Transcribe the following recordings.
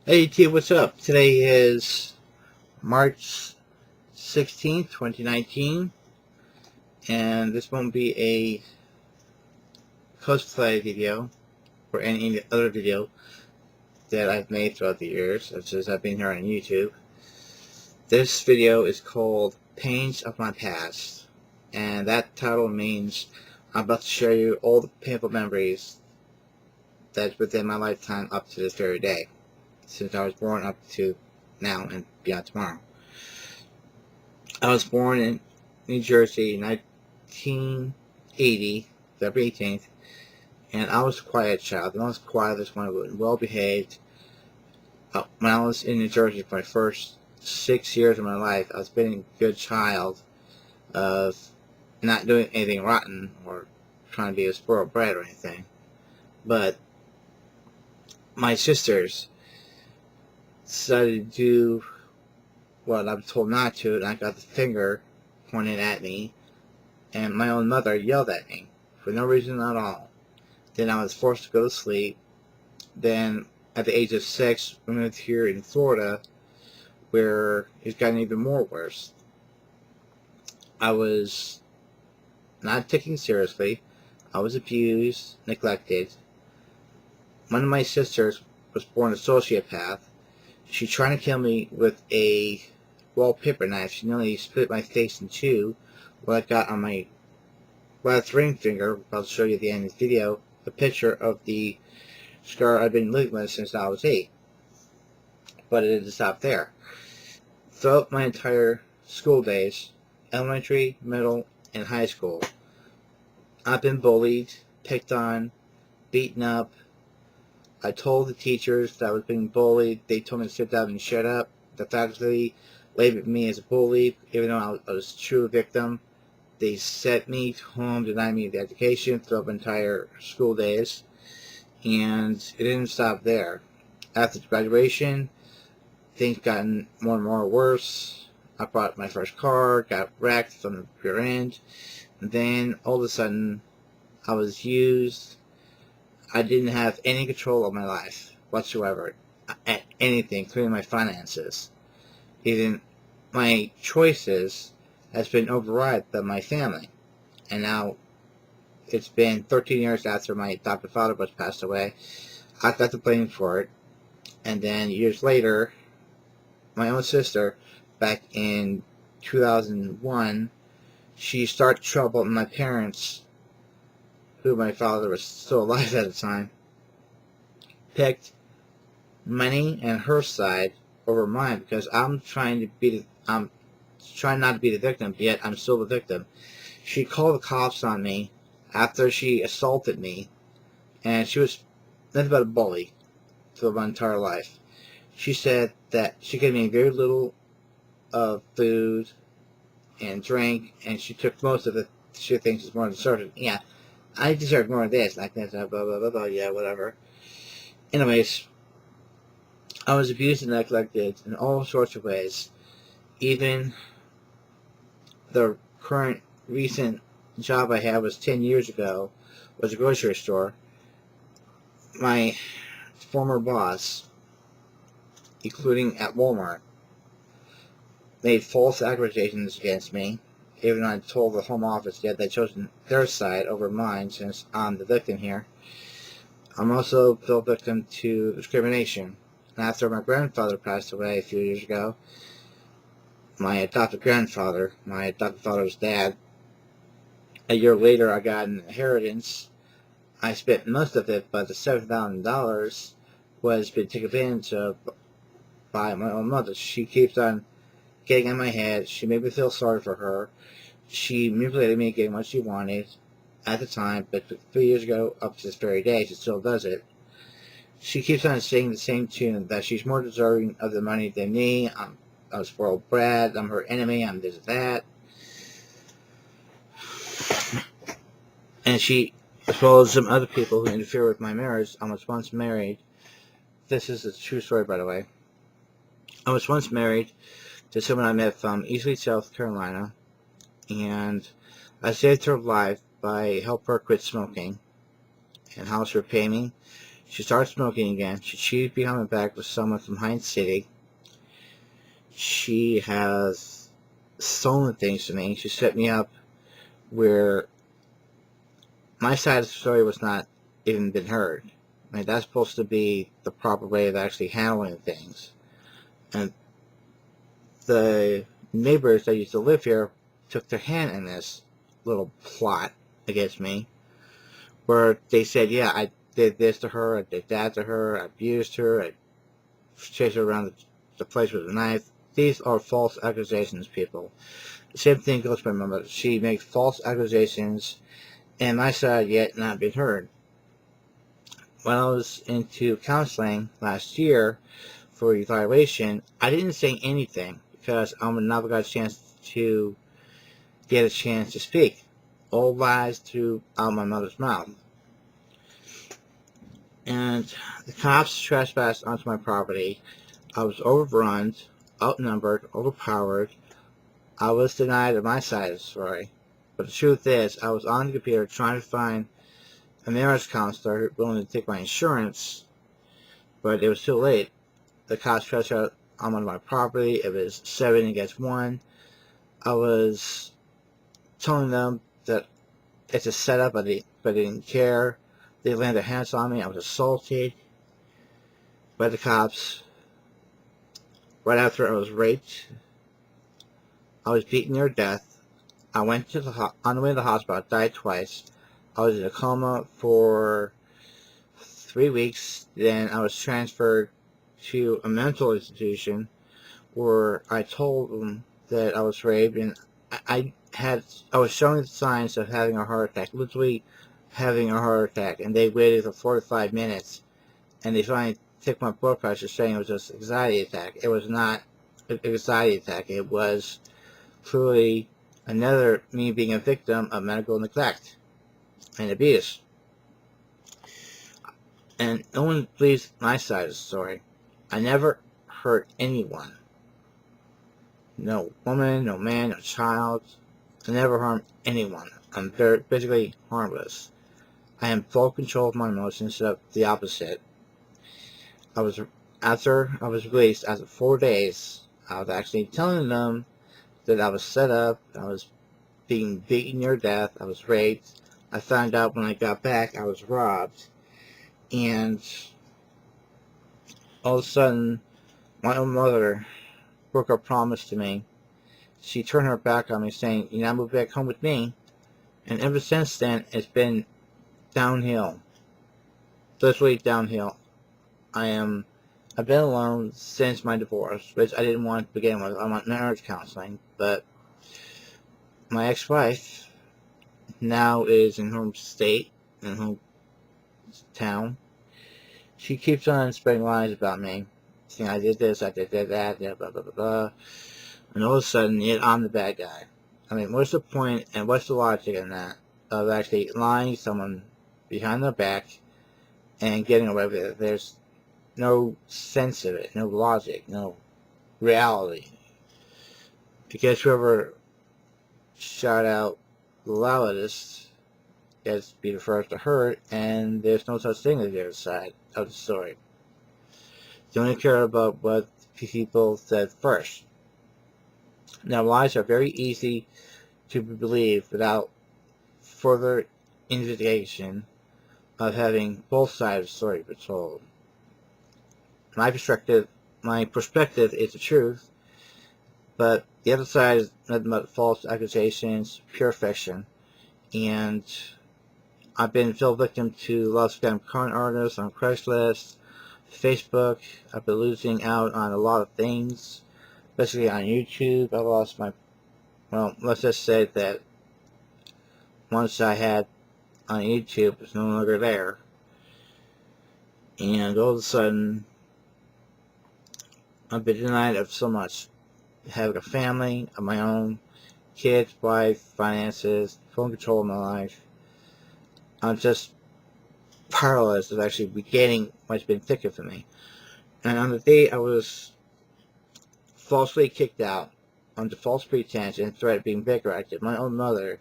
Hey T, what's up? Today is March 16th, 2019, and this won't be a cosplay video or any other video that I've made throughout the years, such as I've been here on YouTube. This video is called Pains of My Past, and that title means I'm about to share you all the painful memories that's within my lifetime up to this very day, since I was born up to now and beyond tomorrow. I was born in New Jersey in 1980, February 18th, and I was a quiet child. The most quietest one, well behaved. When I was in New Jersey for my first 6 years of my life, I was being a good child of not doing anything rotten or trying to be a spoiled brat or anything. But my sisters decided to do what I was told not to, and I got the finger pointed at me, and my own mother yelled at me for no reason at all. Then I was forced to go to sleep. Then at the age of 6, we moved here in Florida, where it's gotten even more worse. I was not taken seriously. I was abused, neglected. One of my sisters was born a sociopath. She tried to kill me with a wallpaper knife. She nearly split my face in two. What I got on my left ring finger, I'll show you at the end of the video, a picture of the scar I've been living with since I was 8. But it didn't stop there. Throughout my entire school days, elementary, middle, and high school, I've been bullied, picked on, beaten up. I told the teachers that I was being bullied. They told me to sit down and shut up. The faculty labeled me as a bully, even though I was a true victim. They sent me home, denied me the education throughout my entire school days, and it didn't stop there. After graduation, things gotten more and more worse. I bought my first car, got wrecked from the rear end, and then all of a sudden, I was used. I didn't have any control of my life whatsoever, at anything, including my finances. Even my choices has been override by my family. And now it's been 13 years after my adopted father was passed away. I got the blame for it. And then years later, my own sister, back in 2001, she started trouble, and my parents, who my father was still alive at the time, picked money and her side over mine, because I'm trying not to be the victim, yet I'm still the victim. She called the cops on me after she assaulted me, and she was nothing but a bully through my entire life. She said that she gave me very little food and drink, and she took most of it. She thinks it's more than certain. Yeah, I deserve more of this, like this, blah, blah, blah, blah, yeah, whatever. Anyways, I was abused and neglected in all sorts of ways. Even the current recent job I had was 10 years ago, was a grocery store. My former boss, including at Walmart, made false accusations against me, even though I told the home office that they'd chosen their side over mine, since I'm the victim here. I'm also fell victim to discrimination. After my grandfather passed away a few years ago, my adopted father's dad, a year later I got an inheritance. I spent most of it, but the $7,000 was being taken advantage of by my own mother. She keeps on getting in my head. She made me feel sorry for her. She manipulated me getting what she wanted at the time, but 3 years ago, up to this very day, she still does it. She keeps on singing the same tune, that she's more deserving of the money than me. I'm a spoiled brat. I'm her enemy. I'm this, that. And she, as well as some other people who interfere with my marriage, I was once married. This is a true story, by the way. I was once married to someone I met from Easley, South Carolina, and I saved her life by helping her quit smoking. And how she repay me? She started smoking again. She cheated behind my back with someone from Hines City. She has stolen things from me. She set me up where my side of the story was not even been heard. I mean, that's supposed to be the proper way of actually handling things. And the neighbors that used to live here took their hand in this little plot against me, where they said, yeah, I did this to her, I did that to her, I abused her, I chased her around the place with a knife. These are false accusations, people. The same thing goes for my mother. She makes false accusations, and my side yet not been heard. When I was into counseling last year for evaluation, I didn't say anything because I never got a chance to get a chance to speak. All lies through out my mother's mouth. And the cops trespassed onto my property. I was overrun, outnumbered, overpowered. I was denied on my side of the story. But the truth is, I was on the computer trying to find a marriage counselor willing to take my insurance, but it was too late. The cops trespassed on my property. It was 7 against 1. I was telling them that it's a setup, but they didn't care. They landed their hands on me. I was assaulted by the cops. Right after I was raped, I was beaten near death. I went to on the way to the hospital. I died twice. I was in a coma for 3 weeks. Then I was transferred to a mental institution where I told them that I was raped, and I was showing the signs of having a heart attack, literally having a heart attack, and they waited for 45 minutes, and they finally took my blood pressure, saying it was just anxiety attack. It was not an anxiety attack. It was truly another me being a victim of medical neglect and abuse. And no one believes my side of the story. I never hurt anyone. No woman, no man, no child. I never harmed anyone. I'm basically harmless. I am full control of my emotions, instead of the opposite. After I was released, after 4 days, I was actually telling them that I was set up, I was being beaten near death, I was raped. I found out when I got back I was robbed, and all of a sudden my own mother broke her promise to me. She turned her back on me, saying, "You now move back home with me." And ever since then, it's been downhill. Literally downhill. I've been alone since my divorce, which I didn't want to begin with. I want marriage counseling, but my ex-wife now is in home state, in home town. She keeps on spreading lies about me, saying I did this, I did that, blah, blah, blah, blah, blah. And all of a sudden, yet I'm the bad guy. I mean, what's the point and what's the logic in that, of actually lying to someone behind their back and getting away with it? There's no sense of it, no logic, no reality. I guess whoever shot out the loudest gets to be the first to hurt, and there's no such thing as the other side of the story. They only care about what people said first. Now, lies are very easy to believe without further investigation of having both sides of the story be told. My perspective is the truth, but the other side is nothing but false accusations, pure fiction. And I've been fell victim to lots of scam con artists on Craigslist, Facebook. I've been losing out on a lot of things, especially on YouTube. I lost my, well, let's just say that once I had on YouTube, it's no longer there. And all of a sudden, I've been denied of so much. Having a family of my own, kids, wife, finances, full control of my life. I'm just powerless of actually beginning what's been taken from me. And on the day I was falsely kicked out under false pretense and threat of being vigorited, my own mother,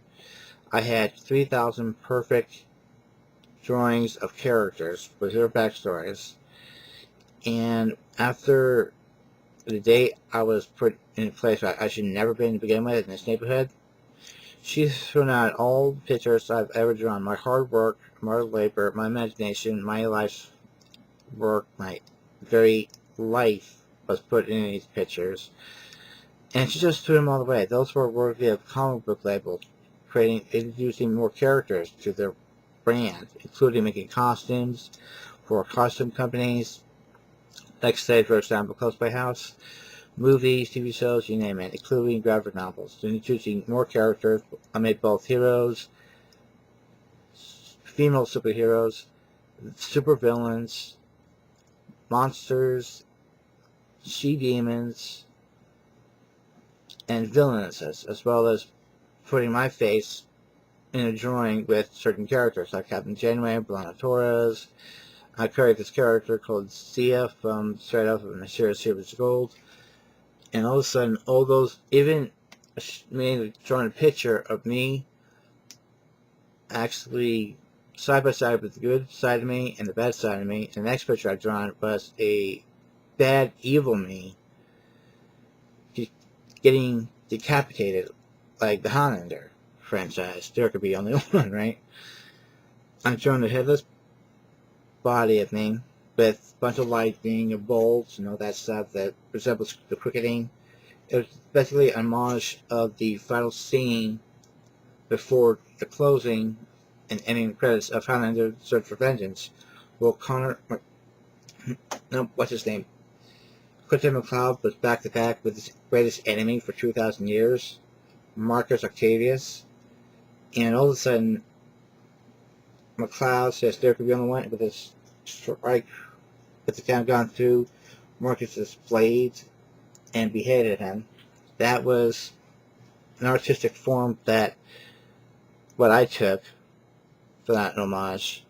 I had 3,000 perfect drawings of characters with their backstories. And after the day I was put in a place I should never been to begin with in this neighborhood, she's thrown out all the pictures I've ever drawn. My hard work, my labor, my imagination, my life's work, my very life was put in these pictures. And she just threw them all away. Those were worthy of comic book labels, introducing more characters to their brand, including making costumes for costume companies, like say, for example, Cosplay House, movies, TV shows, you name it, including graphic novels. Introducing more characters. I made both heroes, female superheroes, supervillains, monsters, she-demons, and villainesses, as well as putting my face in a drawing with certain characters, like Captain Janeway, Blana Torres. I created this character called Sia from straight off of the chirs of Gold. And all of a sudden, all those, even me drawing a picture of me actually side by side with the good side of me and the bad side of me. And the next picture I drawn was a bad, evil me getting decapitated, like the Highlander franchise. There could be only one, right? I'm drawing the headless body of me with a bunch of lightning and bolts and all that stuff that resembles the cricketing. It was basically an homage of the final scene before the closing and ending credits of Highlander Search for Vengeance. Well, what's his name? Quentin MacLeod was back to back with his greatest enemy for 2,000 years, Marcus Octavius, and all of a sudden, MacLeod says there could be only one with his strike, with the count gone through Marcus's blade and beheaded him. That was an artistic form that what I took for that homage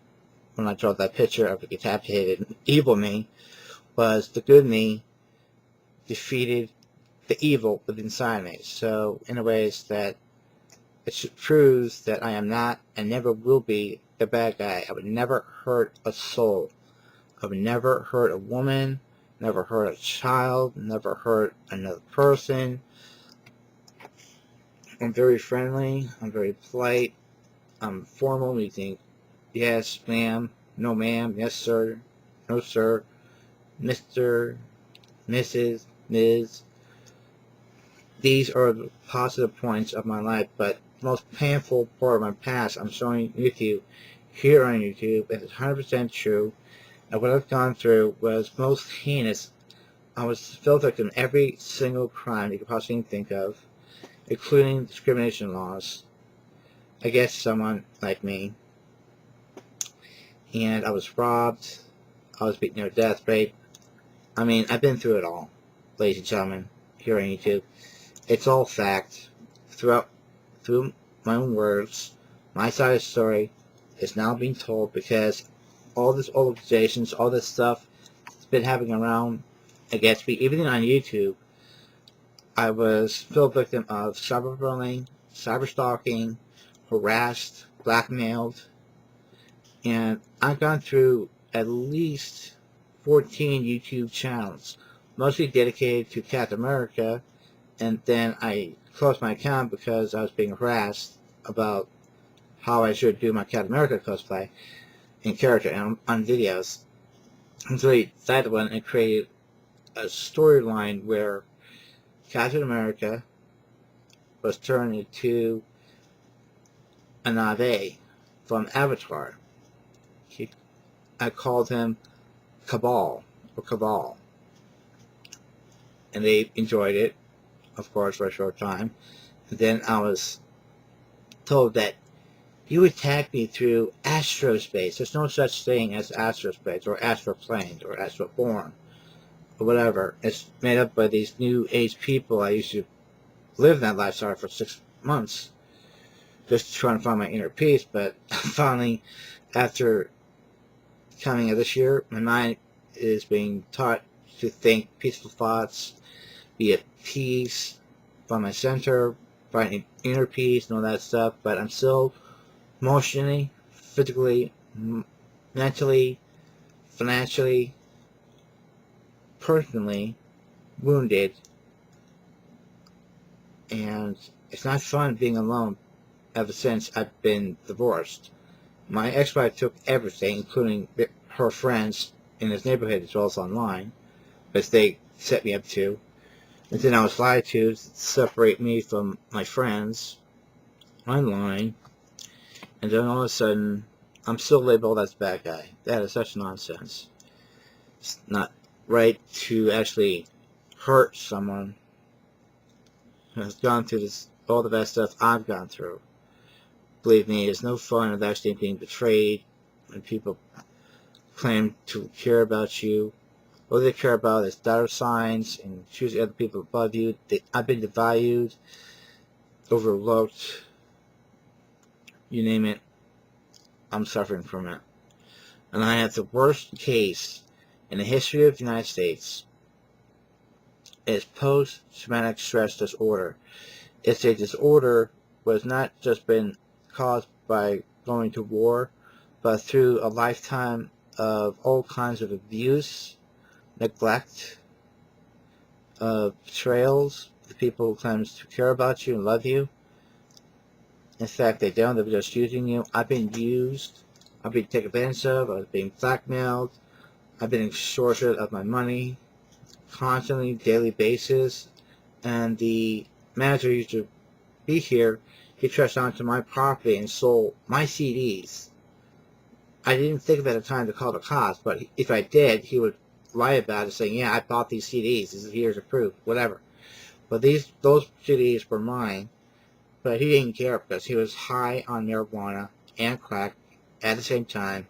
when I drew that picture of the decapitated evil me was the good me defeated the evil within inside me. So in a ways that it proves that I am not and never will be the bad guy. I would never hurt a soul. I would never hurt a woman, never hurt a child, never hurt another person. I'm very friendly, I'm very polite, I'm formal, meaning yes ma'am, no ma'am, yes sir, no sir, Mr., Mrs., Ms. These are the positive points of my life, but the most painful part of my past I'm showing YouTube here on YouTube, and it's 100% true. And what I've gone through was most heinous. I was fell victim to every single crime you could possibly think of, including discrimination laws against someone like me. And I was robbed, I was beaten to death, raped. I mean, I've been through it all, ladies and gentlemen, here on YouTube. It's all fact. Through my own words, my side of the story is now being told because all this old accusations, all this stuff that's been happening around against me, even on YouTube. I was still a victim of cyberbullying, cyberstalking, harassed, blackmailed, and I've gone through at least 14 YouTube channels, mostly dedicated to Captain America, and then I closed my account because I was being harassed about how I should do my Captain America cosplay in character and on videos. And so I decided one and created a storyline where Captain America was turned into an Ave from Avatar. I called him Cabal, or Cabal. And they enjoyed it, of course, for a short time. And then I was told that you attacked me through astrospace. There's no such thing as astrospace, or astroplane, or astroborn, or whatever. It's made up by these new age people. I used to live that lifestyle for 6 months, just trying to find my inner peace, but finally, after coming of this year, my mind is being taught to think peaceful thoughts, be at peace, find my center, find inner peace and all that stuff, but I'm still emotionally, physically, mentally, financially, personally wounded, and it's not fun being alone ever since I've been divorced. My ex-wife took everything, including her friends in this neighborhood as well as online, as they set me up to. And then I was lied to separate me from my friends online, and then all of a sudden, I'm still labeled as a bad guy. That is such nonsense. It's not right to actually hurt someone who has gone through this, all the bad stuff I've gone through. Believe me, it's no fun of actually being betrayed when people claim to care about you. All they care about is dollar signs and choosing other people above you. I've been devalued, overlooked, you name it. I'm suffering from it. And I have the worst case in the history of the United States. It's post-traumatic stress disorder. It's a disorder that has not just been caused by going to war, but through a lifetime of all kinds of abuse, neglect, betrayals, the people who claim to care about you and love you. In fact, they don't. They're just using you. I've been used. I've been taken advantage of. I was being blackmailed. I've been extorted of my money constantly, daily basis. And the manager used to be here. He trespassed onto my property and stole my CDs. I didn't think of it at the time to call the cops, but if I did, he would lie about it, saying, "Yeah, I bought these CDs. Here's a proof, whatever." But those CDs were mine. But he didn't care because he was high on marijuana and crack at the same time.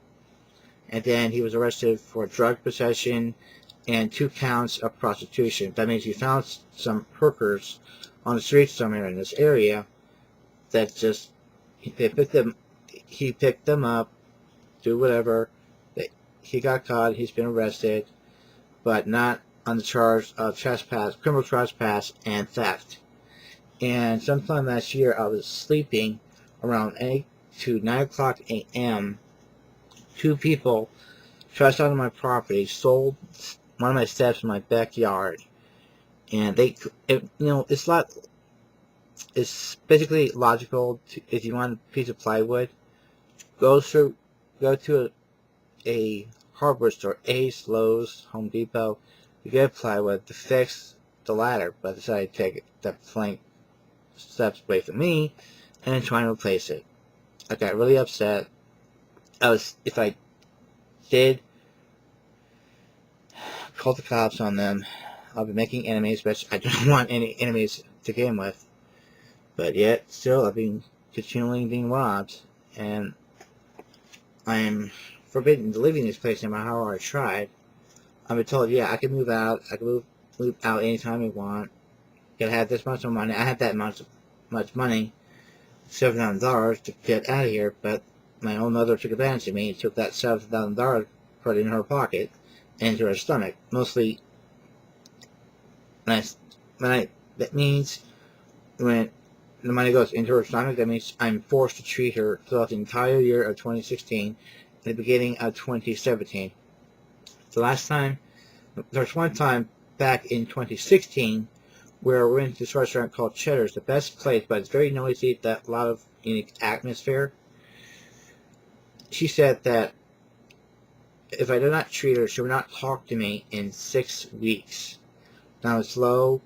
And then he was arrested for drug possession and 2 counts of prostitution. That means he found some hookers on the streets somewhere in this area that just, he picked them up, do whatever. He got caught, he's been arrested, but not on the charge of trespass, criminal trespass, and theft. And sometime last year, I was sleeping around 8 to 9 o'clock a.m. 2 people trespassed onto my property, stole one of my steps in my backyard, and it's basically logical. If you want a piece of plywood, go to a hardware store, Ace, Lowe's, Home Depot. You get plywood to fix the ladder, but I decided to take the plank steps away from me and trying to replace it. I got really upset. If I did call the cops on them, I'll be making enemies, which I don't want any enemies to begin with. But yet, still, I've been continually being robbed, and I am forbidden to live in this place no matter how hard I tried. I've been told, yeah, I can move out. I can move out anytime I want. I have this much money. I have that much money, $7,000 to get out of here. But my own mother took advantage of me and took that $7,000, put it in her pocket, and into her stomach. Mostly, that means when the money goes into her stomach, that means I'm forced to treat her throughout the entire year of 2016 and the beginning of 2017. The last time, there's one time back in 2016 where we went to this restaurant called Chirs, the best place, but it's very noisy, that a lot of unique atmosphere. She said that if I did not treat her, she would not talk to me in 6 weeks. Now it's low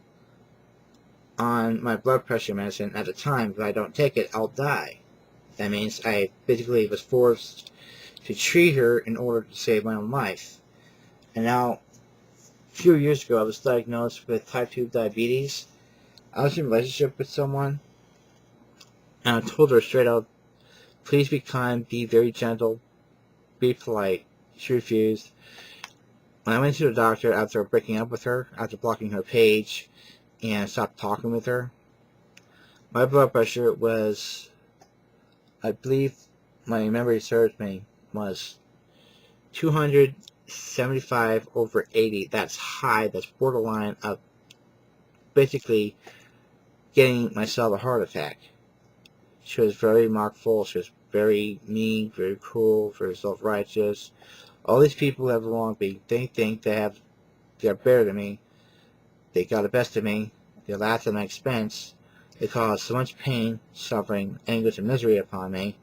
on my blood pressure medicine at the time. If I don't take it, I'll die. That means I basically was forced to treat her in order to save my own life. And now, a few years ago, I was diagnosed with type 2 diabetes. I was in a relationship with someone, and I told her straight out, please be kind, be very gentle, be polite. She refused. When I went to the doctor after breaking up with her, after blocking her page, and stopped talking with her, my blood pressure was, I believe my memory serves me, was 275/80. That's high. That's borderline of basically getting myself a heart attack. She was very remarkable. She was very mean, very cruel, very self-righteous. All these people have wronged me. They think they're better than me. They got the best of me. They laughed at my expense. They caused so much pain, suffering, anguish, and misery upon me.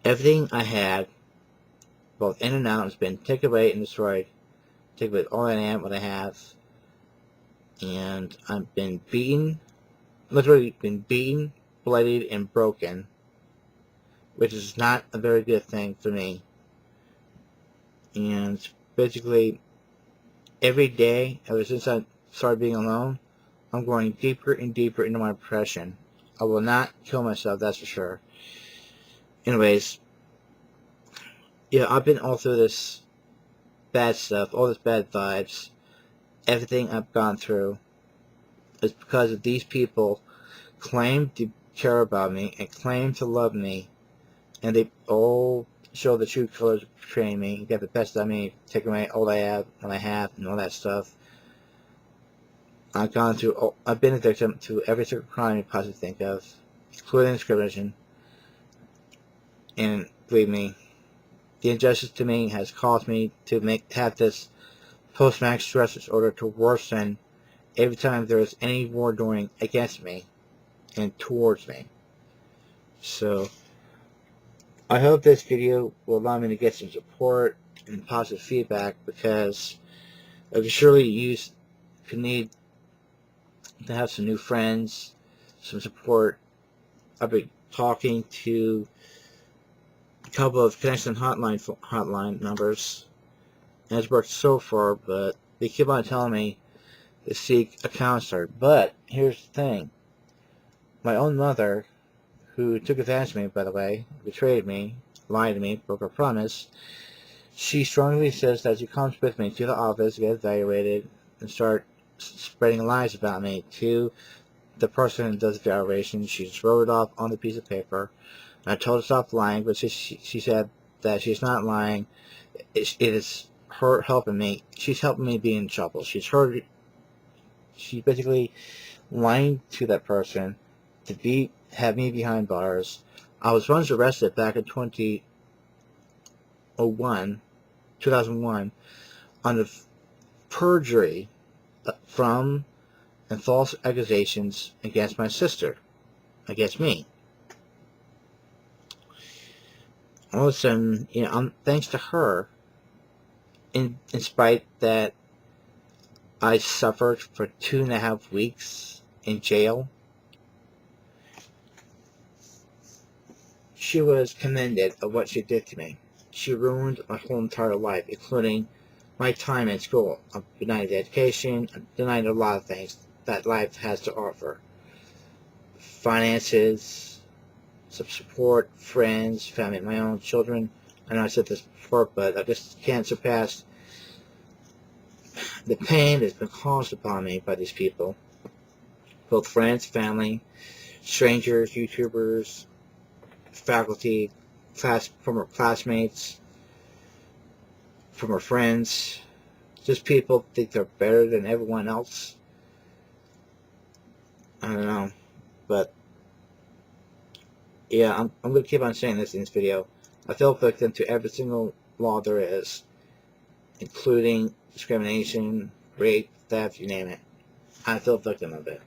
Everything I had, both in and out, has been taken away and destroyed. Taken away all I am, what I have. And I've been beaten, literally been beaten, bloodied, and broken, which is not a very good thing for me. And basically, every day, ever since I started being alone, I'm going deeper and deeper into my depression. I will not kill myself, that's for sure. Anyways, yeah, I've been all through this bad stuff, all this bad vibes. Everything I've gone through is because of these people claim to care about me and claim to love me, and they all show the true colors of portraying me, get the best of me, take away all I have, what I have, and all that stuff. I've been a victim to every single crime you possibly think of, including discrimination. And believe me, the injustice to me has caused me to have this post-traumatic stress disorder to worsen every time there is any wrongdoing against me and towards me. So, I hope this video will allow me to get some support and positive feedback, because I could surely could need to have some new friends, some support. I've been talking to a couple of connection hotline numbers, and it's worked so far, but they keep on telling me to seek a counselor. But here's the thing. My own mother, who took advantage of me, by the way, betrayed me, lied to me, broke her promise, she strongly says that she comes with me to the office to get evaluated and start spreading lies about me to the person who does the evaluation. She just wrote it off on the piece of paper. And I told her to stop lying, but she said that she's not lying. It is her helping me. She's helping me be in trouble. She's basically lying to that person to have me behind bars. I was once arrested back in 2001 on the perjury from and false accusations against my sister, against me. All of a sudden, thanks to her, in spite that I suffered for 2.5 weeks in jail, she was commended of what she did to me. She ruined my whole entire life, including my time in school. I'm denied education. I'm denied a lot of things that life has to offer. Finances, some support, friends, family, my own children. I know I said this before, but I just can't surpass the pain that's been caused upon me by these people. Both friends, family, strangers, YouTubers, faculty, former classmates, former friends. Just people think they're better than everyone else. I don't know, but yeah, I'm going to keep on saying this in this video. I fell victim to every single law there is, including discrimination, rape, theft, you name it. I fell victim of it.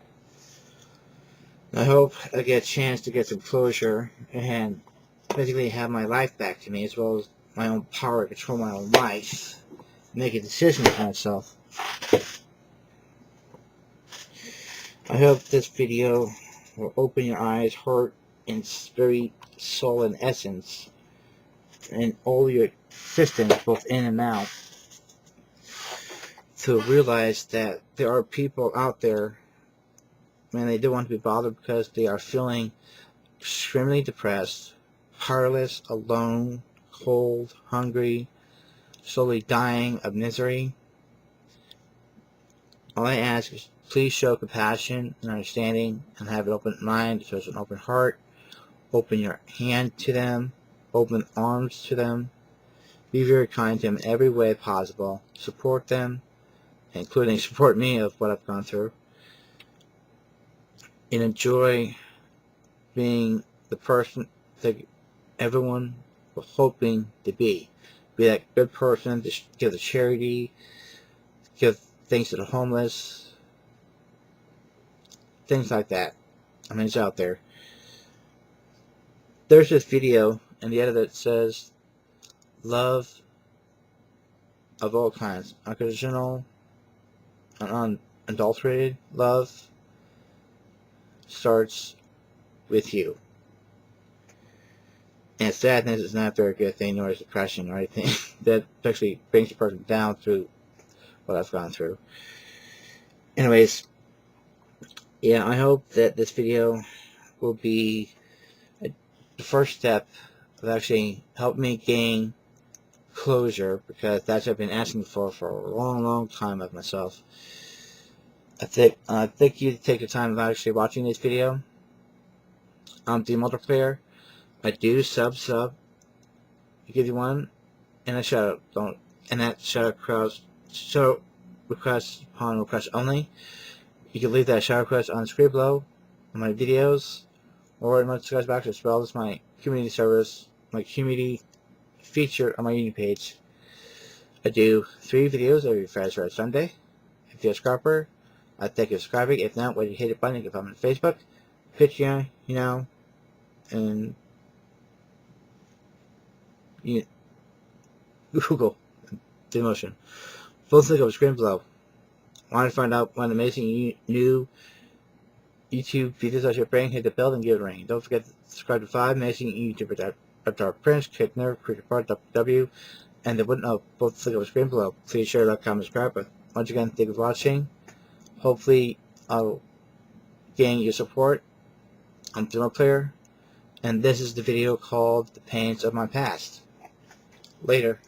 I hope I get a chance to get some closure and basically have my life back to me, as well as my own power to control my own life, make a decision for myself. I hope this video will open your eyes, heart, and very soul and essence, and all your systems, both in and out, to realize that there are people out there, and they don't want to be bothered because they are feeling extremely depressed, powerless, alone, cold, hungry, slowly dying of misery. All I ask is please show compassion and understanding, and have an open mind, show an open heart. Open your hand to them, open arms to them. Be very kind to them in every way possible. Support them, including support me of what I've gone through. And enjoy being the person that everyone was hoping to be. Be that good person, to give the charity, give things to the homeless, things like that. I mean, it's out there. There's this video, and the edit that says, love of all kinds, unconditional and unadulterated love starts with you. And sadness is not a very good thing, nor is depression or anything. That actually brings a person down through what I've gone through. Anyways, yeah, I hope that this video will be the first step of actually helping me gain closure, because that's what I've been asking for a long time of myself. I think you take the time of actually watching this video. I'm TheMultiRolePlayer. I do sub. You give you one, and a shout out. And that shout request upon request only. You can leave that shout request on the screen below on my videos, or in my discuss box as well as my community service, my community feature on my Union page. I do 3 videos every Friday, Saturday, Sunday. If you're a subscriber, I thank you for subscribing. If not, why you hit the button if I'm on Facebook, Patreon, and Google, dailymotion. Both link on the screen below. Want to find out what amazing new YouTube videos I should bring? Hit the bell and give it a ring. Don't forget to subscribe to 5 amazing YouTubers: theavatarprince, click nerf, W, and the woodland. Both link on the screen below. Please share, like, comment, subscribe. But once again, thank you for watching. Hopefully, I'll gain your support. I'm TheMultiRolePlayer, and this is the video called "The Pains of My Past." Later.